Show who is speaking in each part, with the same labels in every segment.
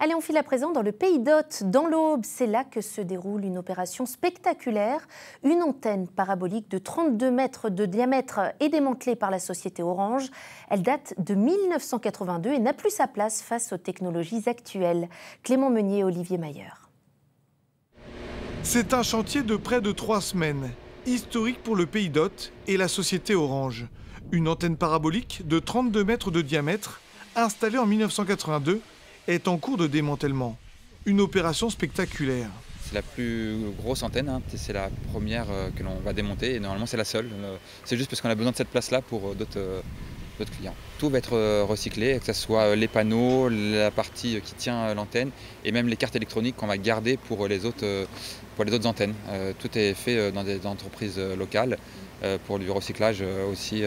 Speaker 1: Allez, on file à présent dans le Pays d'Hôte, dans l'Aube. C'est là que se déroule une opération spectaculaire. Une antenne parabolique de 32 mètres de diamètre est démantelée par la société Orange. Elle date de 1982 et n'a plus sa place face aux technologies actuelles. Clément Meunier et Olivier Mayer.
Speaker 2: C'est un chantier de près de 3 semaines, historique pour le Pays d'Hôte et la société Orange. Une antenne parabolique de 32 mètres de diamètre, installée en 1982, est en cours de démantèlement. Une opération spectaculaire.
Speaker 3: C'est la plus grosse antenne, c'est la première que l'on va démonter et normalement c'est la seule. C'est juste parce qu'on a besoin de cette place-là pour d'autres clients. Tout va être recyclé, que ce soit les panneaux, la partie qui tient l'antenne et même les cartes électroniques qu'on va garder pour les autres antennes. Tout est fait dans des entreprises locales pour du recyclage aussi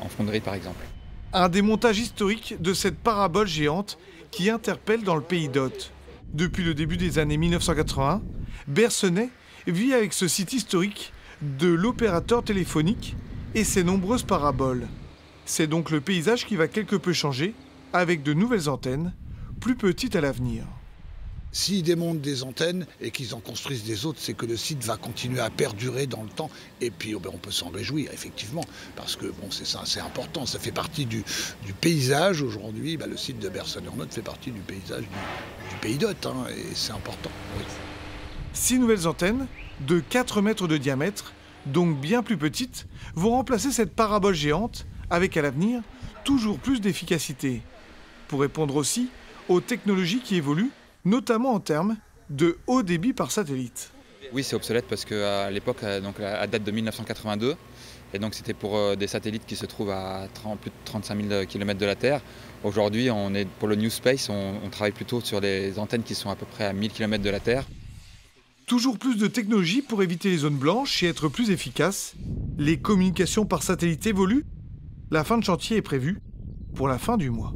Speaker 3: en fonderie par exemple.
Speaker 2: Un démontage historique de cette parabole géante qui interpelle dans le Pays d'Hôte. Depuis le début des années 1980, Bercenay vit avec ce site historique de l'opérateur téléphonique et ses nombreuses paraboles. C'est donc le paysage qui va quelque peu changer, avec de nouvelles antennes, plus petites à l'avenir.
Speaker 4: S'ils démontent des antennes et qu'ils en construisent des autres, c'est que le site va continuer à perdurer dans le temps. Et puis on peut s'en réjouir, effectivement, parce que c'est ça, c'est important. Ça fait partie du paysage aujourd'hui. Le site de Bercenay-en-Othe fait partie du paysage du Pays d'Hôte, et c'est important. Oui.
Speaker 2: 6 nouvelles antennes de 4 mètres de diamètre, donc bien plus petites, vont remplacer cette parabole géante avec à l'avenir toujours plus d'efficacité. Pour répondre aussi aux technologies qui évoluent, notamment en termes de haut débit par satellite.
Speaker 3: Oui, c'est obsolète parce qu'à l'époque, à date de 1982, et donc c'était pour des satellites qui se trouvent à plus de 35 000 km de la Terre. Aujourd'hui, pour le New Space, on travaille plutôt sur des antennes qui sont à peu près à 1000 km de la Terre.
Speaker 2: Toujours plus de technologies pour éviter les zones blanches et être plus efficaces. Les communications par satellite évoluent. La fin de chantier est prévue pour la fin du mois.